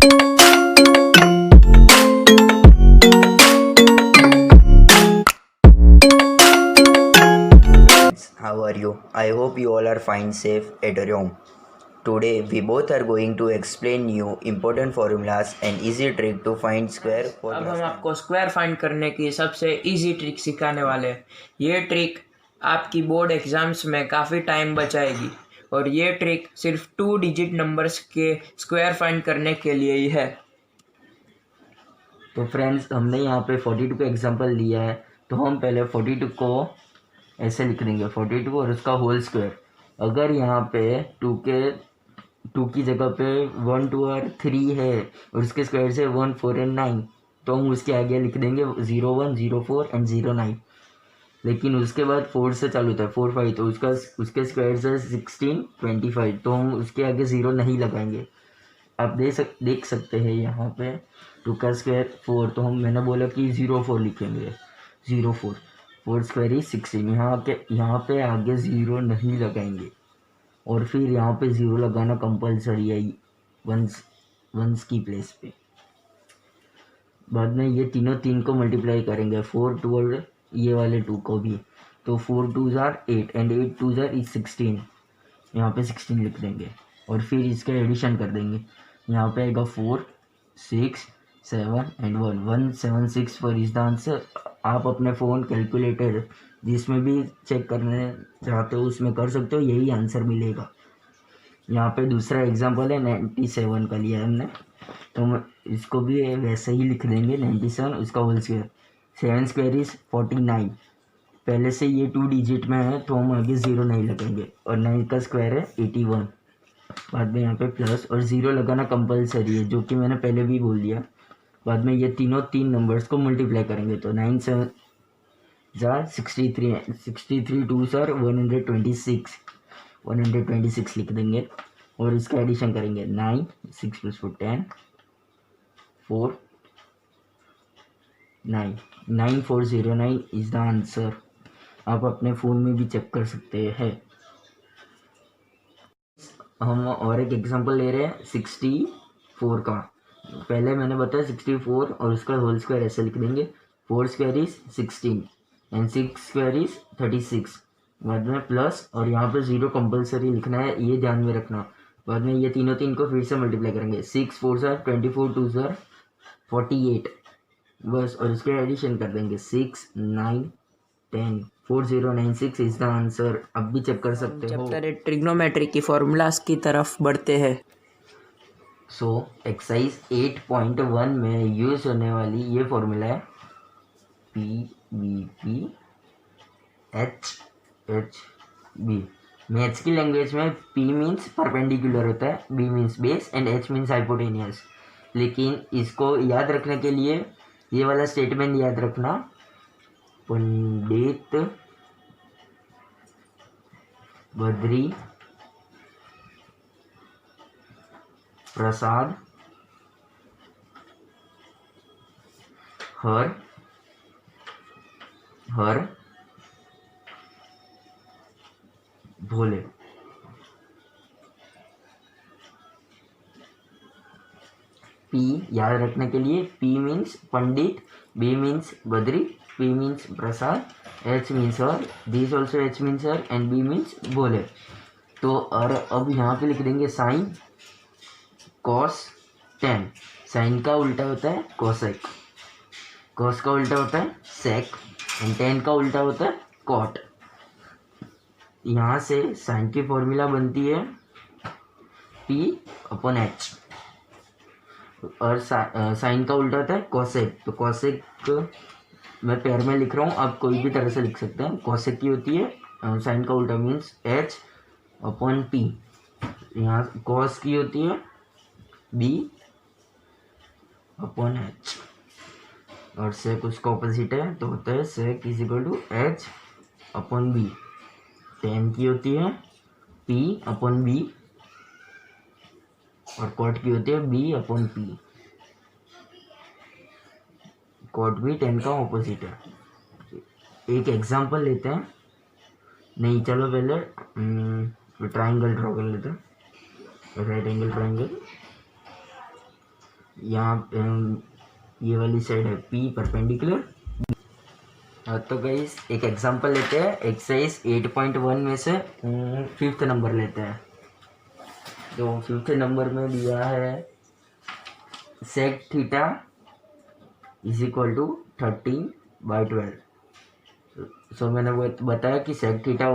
How are you? I hope you all are fine, safe at your home. Today we both are going to explain you important formulas and easy trick to find square for अब class हम 10. आपको square find करने की सबसे easy trick सिखाने वाले हैं। ये ट्रिक आपकी बोर्ड एग्जाम्स में काफ़ी टाइम बचाएगी और ये ट्रिक सिर्फ 2 डिजिट नंबर्स के स्क्वायर फाइंड करने के लिए ही है। तो फ्रेंड्स, हमने यहाँ पे 42 का एग्जांपल लिया है, तो हम पहले 42 को ऐसे लिख देंगे 42 और उसका होल स्क्वायर। अगर यहाँ पे 2 की जगह पे 1 2 और 3 है और उसके स्क्वायर से 1 4 एंड 9, तो हम उसके आगे लिख देंगे 0 1 0 4 एंड 0 9। लेकिन उसके बाद 4 से चालू होता है 4 5, तो उसके स्क्वायर से 16 25, तो हम उसके आगे 0 नहीं लगाएंगे। आप देख सकते हैं यहाँ पे 2 का स्क्वायर 4, तो मैंने बोला कि 0 4 लिखेंगे 0 4 4 स्क्वायर ही 16। यहाँ पे आगे 0 नहीं लगाएंगे और फिर यहाँ पे 0 लगाना कंपलसरी है वंस की प्लेस पे। बाद में ये तीनों 3 को मल्टीप्लाई करेंगे 4 2 और ये वाले 2 को भी, तो 4 2 जार 8 एंड 8 2 जार 16। यहाँ पे 16 लिख देंगे और फिर इसका एडिशन कर देंगे। यहाँ पे आएगा 4 6 7 एंड 1 176 इज द आंसर। आप अपने फ़ोन कैलकुलेटर जिसमें भी चेक करने चाहते हो उसमें कर सकते हो, यही आंसर मिलेगा। यहाँ पे दूसरा एग्जांपल है 97 का लिया है हमने, तो हम इसको भी वैसे ही लिख देंगे 97 उसका होल स्क्वायर। 7 square is 49। पहले से ये 2 डिजिट में है तो हम आगे 0 नहीं लगाएंगे और 9 का स्क्वायर है 81। बाद में यहाँ पे प्लस और 0 लगाना कंपलसरी है, जो कि मैंने पहले भी बोल दिया। बाद में ये तीनों 3 नंबर्स को मल्टीप्लाई करेंगे, तो 9 7 जार 63 2 सर 126 लिख देंगे और इसका एडिशन करेंगे 9 6 + 4 10 4 9 9409 इज द आंसर। आप अपने फ़ोन में भी चेक कर सकते हैं। हम और एक एग्जांपल ले रहे हैं 64 का। पहले मैंने बताया 64 और उसका होल स्क्वायर ऐसे लिख देंगे 4 square is 16 and 6 square is 36। बाद में प्लस और यहाँ पे 0 कंपलसरी लिखना है, ये ध्यान में रखना। बाद में ये तीनों 3 को फिर से मल्टीप्लाई करेंगे 6 4 जार 24 2 जार 48 बस, और इसके एडिशन कर देंगे 6 9 10 4096 इज द आंसर। अब भी चेक कर सकते हो। चैप्टर 8 ट्रिग्नोमेट्री की फॉर्मूलाज की तरफ बढ़ते हैं। सो एक्सरसाइज 8.1 में यूज होने वाली ये फॉर्मूला है PVP HHB। मैथ्स की लैंग्वेज में P मीन्स परपेंडिकुलर होता है, B means base and H means hypotenuse. लेकिन इसको याद रखने के लिए ये वाला स्टेटमेंट याद रखना, पंडित बद्री प्रसाद हर भोले। P याद रखने के लिए P means Pandit, B means Badri, P means Prasad, H means Har, this also H means Har and B means Bhole. तो और अब यहाँ पे लिख देंगे साइन कॉस टेन। साइन का उल्टा होता है कोसेक, कॉस का उल्टा होता है सेक एंड टेन का उल्टा होता है कॉट। यहाँ से साइन की फॉर्मूला बनती है P/H और साइन का उल्टा होता है कोसेक। तो कोसेक मैं पैर में लिख रहा हूँ, आप कोई भी तरह से लिख सकते हैं। कोसेक की होती है साइन का उल्टा मीन्स H/P। यहाँ कॉस की होती है B/H और सेक उसका ऑपोजिट है, तो होता है sec is equal to H/B। Tan की होती है P/B और कॉट की होती है B/P। कॉट भी टेन का ऑपोजिट है। एक एग्जांपल लेते हैं, नहीं चलो पहले ट्राइंगल ड्रॉ कर लेते हैं। राइट एंगल ट्राइंगल, यहाँ पे ये वाली साइड है P परपेंडिकुलर। तो गाइस एक एग्जांपल लेते हैं, एक्सरसाइज 8.1 में से 5th नंबर लेते हैं। तो 5th नंबर में दिया है sec theta is equal to 13/12। So मैंने वो बताया कि सेक थीटा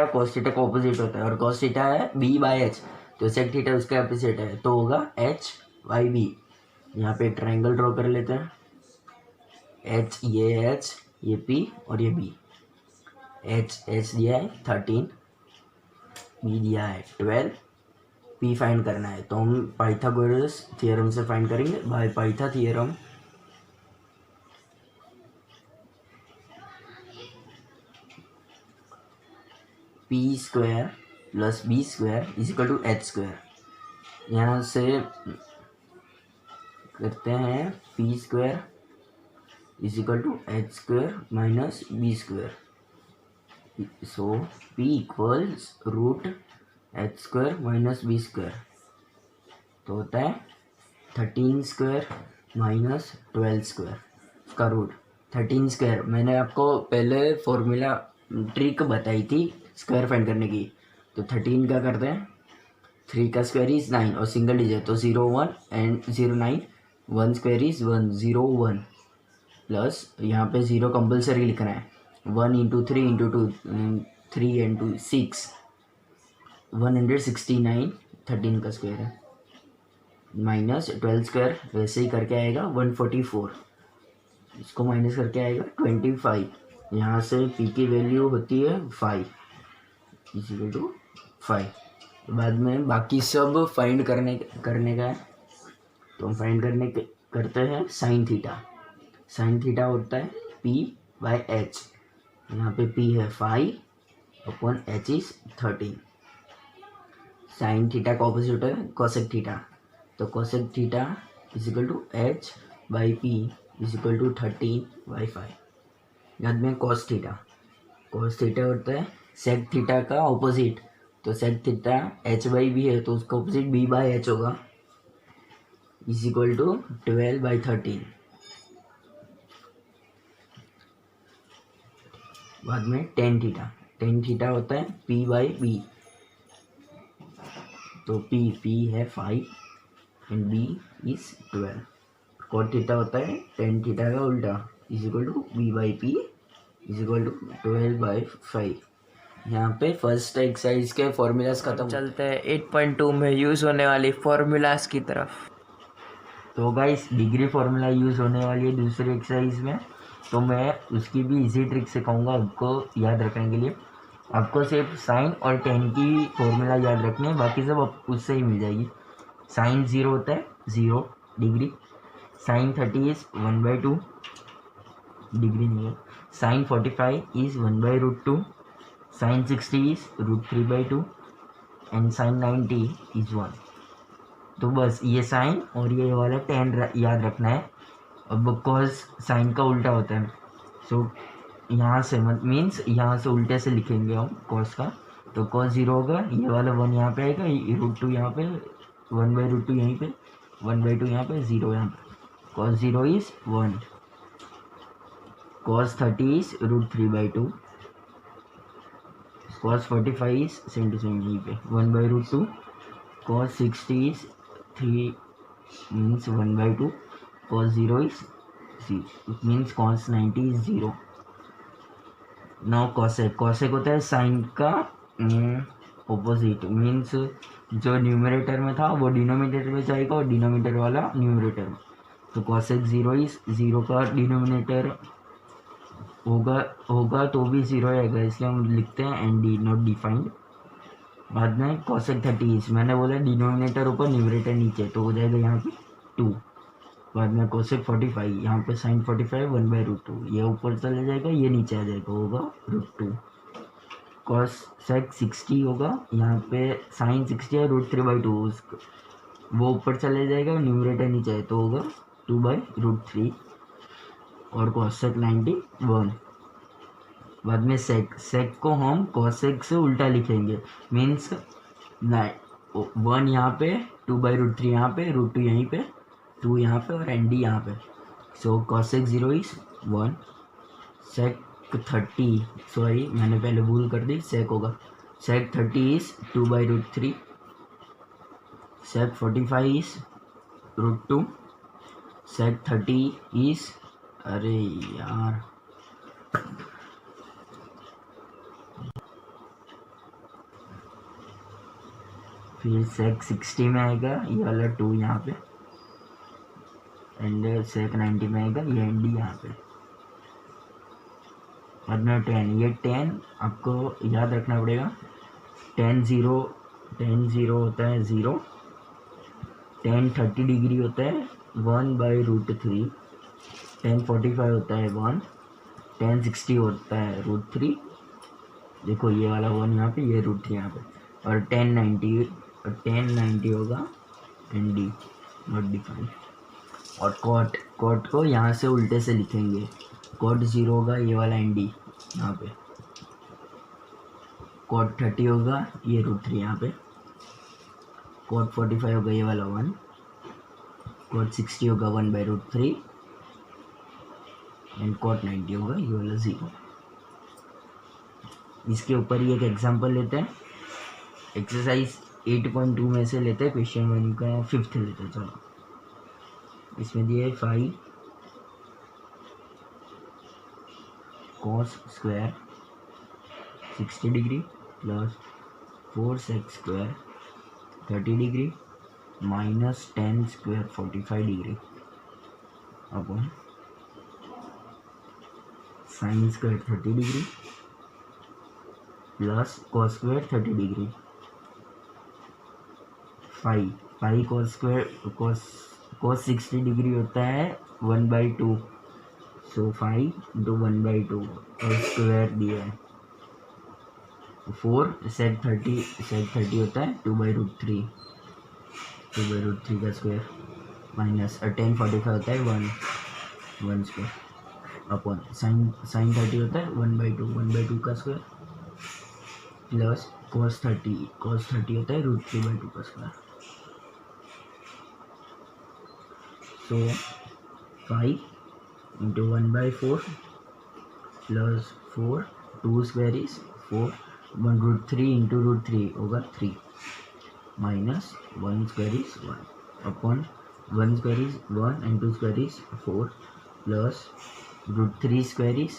कॉस थीटा का ऑपोजिट होता है और कॉस थीटा है b/h, तो सेक थीटा उसका ऑपोजिट है तो होगा h/b। यहाँ पे ट्रायंगल ड्रॉ कर लेते हैं। h ये p और ये b। h दिया है 13, b दिया है 12, p फाइंड करना है तो हम पाइथागोरस थ्योरम से फाइंड करेंगे। By Pytha theorem p square plus b square is equal to h square. यहाँ से करते हैं p square is equal to h square minus b square. So p equals root h square minus b square, तो होता है 13 square minus 12 square का root. 13 square मैंने आपको पहले फॉर्मूला ट्रिक बताई थी स्क्वायर फाइंड करने की। तो 13 का करते हैं, 3 का स्क्वायर इज 9 और सिंगल डिजिट तो 0 1 एंड 0 9, 1 स्क्वायर इज 1 0 1 प्लस यहाँ पे 0 कंपल्सरी लिखना है। 1 इंटू 3 इंटू 2 3 इंटू 6 169, 13 का स्क्वायर है माइनस 12 स्क्वायर वैसे ही करके आएगा 144, इसको माइनस करके आएगा 25। यहाँ से p की वैल्यू होती है 5 इक्वल टू 5। बाद में बाकी सब फाइंड करने का है तो हम फाइंड करते हैं साइन थीटा। साइन थीटा होता है p/h। यहाँ पे p है 5 upon h is 13। Sine theta का ऑपोजिट है कोसेक थीटा, तो cosec theta is equal to h/p is equal to 13/5। बाद में कॉस थीटा होता है सेक थीटा का ऑपोजिट, तो सेक थीटा h/b है तो उसका ऑपोजिट b/h होगा इज इक्वल टू 12/13। बाद में टेन थीटा होता है p/b, तो p है 5 and b is 12। Cot theta होता है टेन थीटा का उल्टा is equal to b/p is equal to 12/5। यहाँ पे फर्स्ट एक्सरसाइज के फॉर्मूलाज खत्म। चलते हैं 8.2 में यूज़ होने वाली फॉर्मूलाज की तरफ। तो गाइस डिग्री फार्मूला यूज़ होने वाली है दूसरी एक्सरसाइज में, तो मैं उसकी भी इजी ट्रिक सिखाऊंगा आपको याद रखने के लिए। आपको सिर्फ साइन और टेन की फॉर्मूला याद रखनी है, बाकी सब उससे ही मिल जाएगी। साइन 0 होता है 0 डिग्री, साइन 30 इज 1/2 डिग्री नहीं है, sine 45 is 1/√2, sine 60 is √3/2 and sine 90 is 1। तो बस ये साइन और ये वाला टेन याद रखना है। अब कॉस साइन का उल्टा होता है, सो यहाँ से मीन्स यहाँ से उल्टे से लिखेंगे हम कॉस का, तो कॉस 0 होगा, ये वाला 1 यहाँ पे आएगा, √2 यहाँ पे, 1/√2 यहीं पे, 1/2 यहाँ पे, 0 यहाँ पे। Cos 0 is 1, cos 30 is √3/2, cos 45 is 77 यहीं पे 1/√2, cos 60 is 3 means 1/2, cos 0 is 0, it means cos 90 is 0. Now cosec होता है साइन का ऑपोजिट, मीन्स जो न्यूमरेटर में था वो डिनोमिनेटर में जाएगा और डिनोमिनेटर वाला न्यूमरेटर में। तो cosec 0 इज 0 का डिनोमिनेटर होगा तो भी 0 आएगा, इसलिए हम लिखते हैं एंड डी नॉट डिफाइंड। बाद में cosec 30 मैंने बोला डिनोमिनेटर ऊपर न्यूमरेटर नीचे, तो हो जाएगा यहाँ पे 2। बाद में cosec 45 यहाँ पे sin 45 1/√2, ये ऊपर चला जाएगा ये नीचे आ जाएगा, होगा √2। cosec 60 होगा यहाँ पे sin 60 है √3/2, वो ऊपर चले जाएगा न्यूमरेटर नीचे है तो होगा 2/√3। और cosec 90 1। बाद में सेक को हम cosec से उल्टा लिखेंगे, मीन्स 1 यहाँ पे 2/√3 यहाँ पे √2 यहीं पे 2 यहाँ पे और एन डी यहाँ पे। So cosec 0 is 1, sec 30, sorry मैंने पहले भूल कर दी, सेक होगा, sec 30 is 2/√3, sec 45 is √2, sec 30 is, अरे यार फिर सेक 60 में आएगा ये वाला 2 यहाँ पे, एंड सेक 90 में आएगा ये एन डी यहाँ पे, और ना 10, ये 10 आपको याद रखना पड़ेगा। 10 0 होता है 0, 10 30 डिग्री होता है 1/√3, 10 45 होता है 1, 10 60 होता है √3, देखो ये वाला 1 यहाँ पे, ये √3 यहाँ पे, और 10 90 होगा एन डी नॉट डिफाइंड। और कॉट को यहाँ से उल्टे से लिखेंगे, कॉट 0 होगा ये वाला एन डी यहाँ पे, कॉट 30 होगा ये √3 यहाँ पे, कॉट 45 होगा ये वाला 1, कॉट 60 होगा 1/√3, एंड कॉट 90 होगा ये वाला 0। इसके ऊपर ही एक एग्जांपल लेते हैं, एक्सरसाइज 8.2 में से लेते हैं, क्वेश्चन 1 का 5th लेते हैं। चलो इसमें दिए 5 cos square 60 degree plus 4 sec square 30 degree minus 10 square 45 degree upon sine square 30 degree plus cos square 30 degree. 5 cos square cos 60 degree होता है 1/2, सो 5 into 1/2 और स्क्वायर दिया है। 4 sec 30 होता है 2/√3 का स्क्वायर माइनस 10 45 होता है 1 स्क्वायर अपॉन साइन 30 होता है 1/2 का स्क्वायर प्लस cos 30 होता है √3/2 का square. So 5 into 1/4 plus 4, 2 square is 4, 1√3 into √3 होगा 3 minus 1 square is 1 upon 1 square is 1 and 2 square is 4 plus √3 square is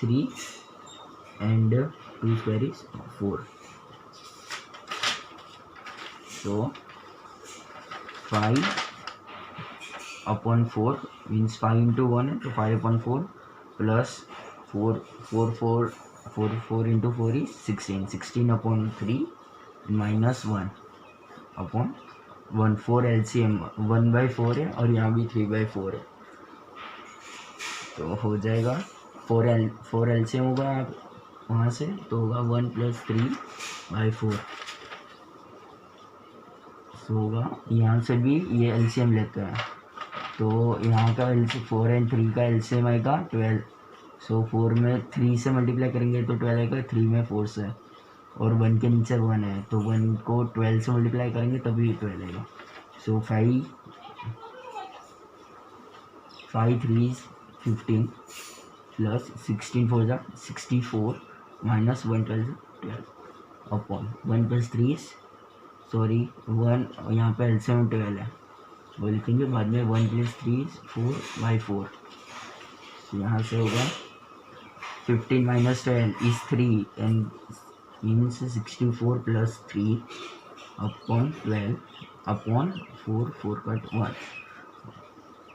3 and 2 square is 4। So 5 upon 4 means 5 into 1 है तो 5 upon 4 plus 4 into 4 is 16 upon 3 minus 1 upon 1, 4 LCM 1/4 है और यहाँ भी 3/4 है तो हो जाएगा 4 LCM होगा वहाँ से तो होगा 1 + 3/4। तो होगा यहाँ से भी ये LCM लेते हैं तो यहाँ का 4 and 3 का LCM आएगा 12। सो 4 में 3 से मल्टीप्लाई करेंगे तो 12 आएगा, 3 में 4 से और 1 के नीचे 1 है तो 1 को 12 से मल्टीप्लाई करेंगे तभी 12 आएगा। सो 5 3 is 15 प्लस 16 4 जा 64 माइनस 1 12 अपॉन 1 + 3 is 1 यहाँ पे LCM 12 है वो लिखेंगे बाद में 1 + 3 is 4/4। तो यहाँ से होगा 15 - 12 is 3 and means 64 + 3 upon 12 upon 4 cut 1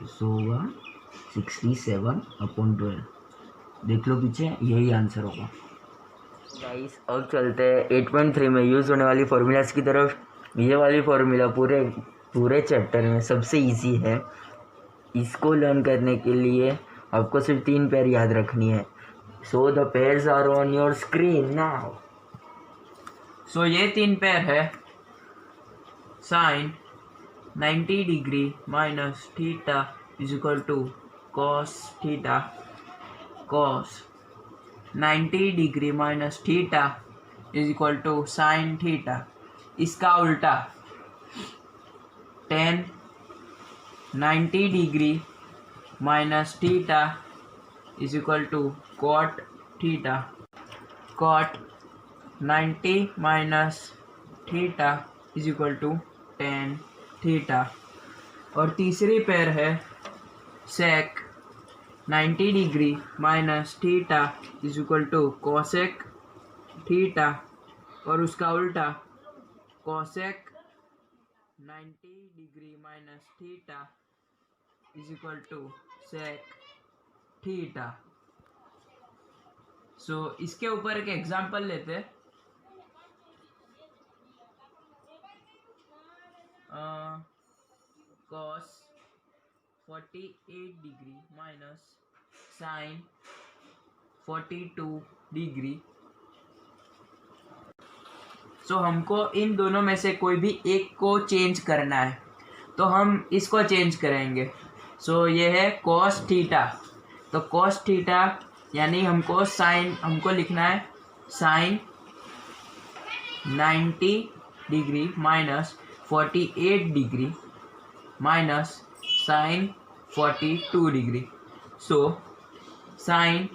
सो होगा 67 upon 12। देख लो पीछे यही आंसर होगा। गाइस अब चलते हैं 8.3 में यूज़ होने वाली फार्मूलाज की तरफ। ये वाली फार्मूला पूरे चैप्टर में सबसे इजी है। इसको लर्न करने के लिए आपको सिर्फ 3 पेयर याद रखनी है। So the pairs are on your screen now. So ये 3 पेयर है sine 90 degree minus theta is equal to cos theta, cos 90 degree minus theta is equal to sine theta. इसका उल्टा tan 90 degree minus theta is equal to cot theta. Cot 90 minus theta is equal to tan theta. और तीसरी pair है sec 90 degree minus theta is equal to cosec theta, और उसका उल्टा cosec 90 degree minus theta is equal to sec theta. So इसके ऊपर एक example लेते हैं। Cos 48 degree minus sine 42 degree. So हमको इन दोनों में से कोई भी एक को चेंज करना है, तो हम इसको चेंज करेंगे। सो ये है कॉस थीटा। तो कॉस थीटा यानी हमको लिखना है sine 90 degree minus 48 degree minus sine 42 degree. So sine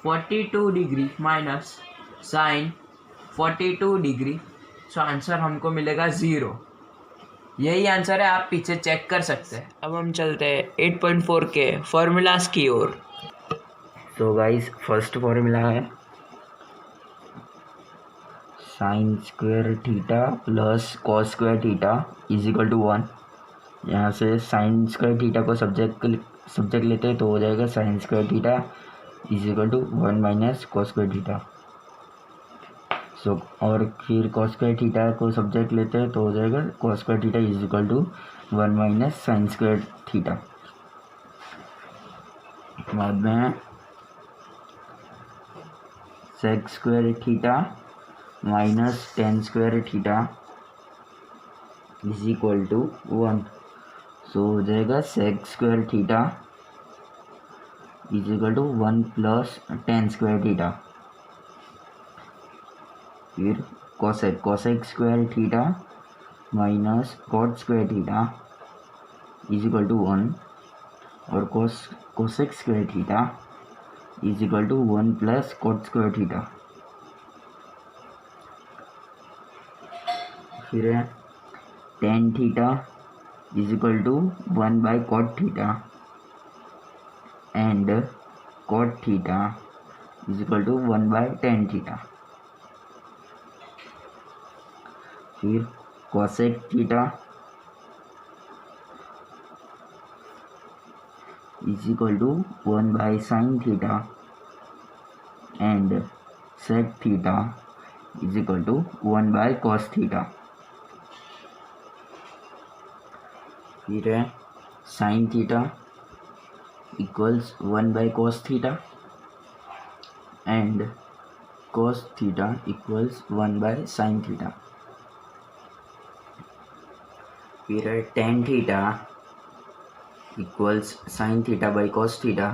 42 degree minus sine 42 degree. So answer हमको मिलेगा 0। यही आंसर है, आप पीछे चेक कर सकते हैं। अब हम चलते हैं 8.4 के फॉर्मूलाज की ओर। तो गाइस फर्स्ट फॉर्मूला है sine square theta plus cos square theta is equal to 1। यहाँ से साइन स्क्वायर थीटा को सब्जेक्ट लेते हैं तो हो जाएगा sine square theta is equal to 1 minus cos square theta. So और फिर कॉस स्क्वायर थीटा को सब्जेक्ट लेते हैं तो हो जाएगा cos square theta is equal to 1 minus sine square theta. बाद में sec square theta minus tan square theta is equal to 1। So हो जाएगा sec square theta is equal to 1 plus tan square theta. फिर cosec square theta minus cot square theta is equal to 1, और cosec square theta is equal to 1 plus cot square theta. फिर है tan theta is equal to 1 by cot theta and cot theta is equal to 1 by tan theta. फिर cosec theta is equal to 1 by sine theta and sec theta is equal to 1 by cos theta. फिर है sine theta equals 1 by cos theta and cos theta equals 1 by sine theta. फिर है tan theta equals sine theta by cos theta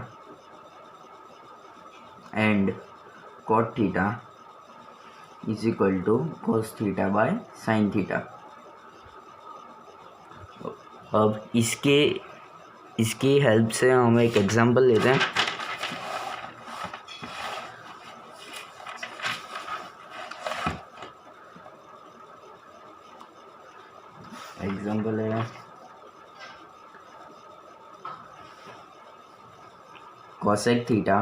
and cot theta is equal to cos theta by sine theta. अब इसकी help से हम एक example लेते हैं। Example है cosec theta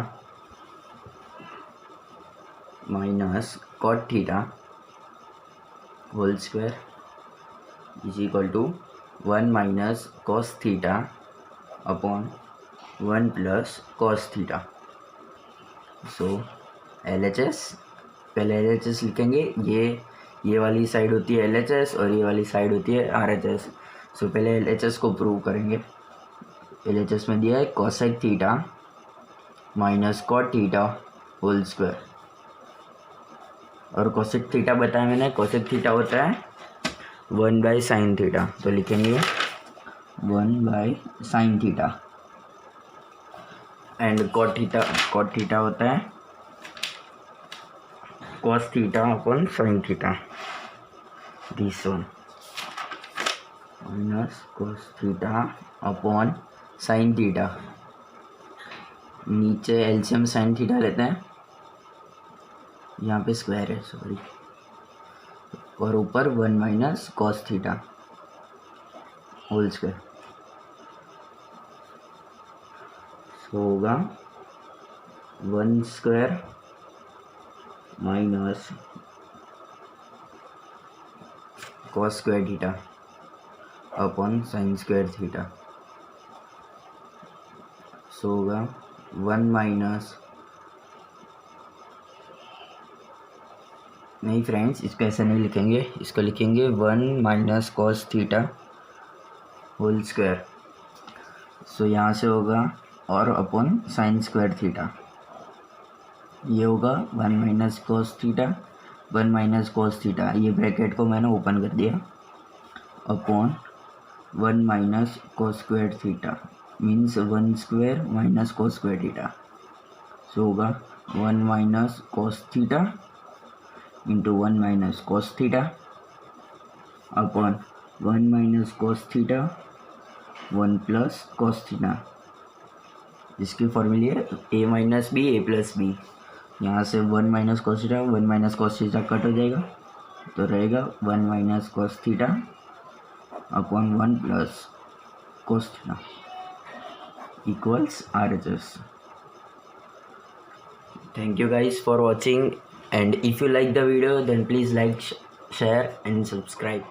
minus cot theta whole square is equal to 1 minus cos theta upon 1 plus cos theta. So LHS, पहले LHS लिखेंगे। ये वाली साइड होती है LHS और ये वाली साइड होती है RHS। सो पहले LHS को प्रूव करेंगे। LHS में दिया है cosec theta minus cot theta whole square, और कोसेक थीटा बताया मैंने, कोसेक थीटा होता है 1 बाय साइन थीटा। तो लिखेंगे 1 by sine theta and cot theta होता है cos theta upon sine theta, this one. Minus cos theta upon sine theta, नीचे एलसीएम साइन थीटा लेते हैं, यहाँ पे स्क्वायर है सॉरी, और ऊपर 1 minus cos theta whole square. तो होगा 1 square minus cos square theta upon sine square theta. So होगा 1 माइनस, नहीं फ्रेंड्स इसको ऐसा नहीं लिखेंगे, इसको लिखेंगे 1 minus cos theta whole square. So यहाँ से होगा और अपॉन साइन स्क्वायर थीटा, ये होगा 1 minus cos theta, 1 minus cos theta, ये ब्रैकेट को मैंने ओपन कर दिया, upon 1 minus cos square theta means 1 square minus cos square theta. So होगा 1 minus cos theta into 1 minus cos theta upon 1 minus cos theta 1 plus cos theta. इसकी फॉर्मूले है a minus b a plus b. यहाँ से 1 minus cos theta 1 minus cos theta cut हो जाएगा, तो रहेगा 1 minus cos theta upon 1 plus cos theta equals RHS। Thank you guys for watching, and if you like the video then please like, share and subscribe.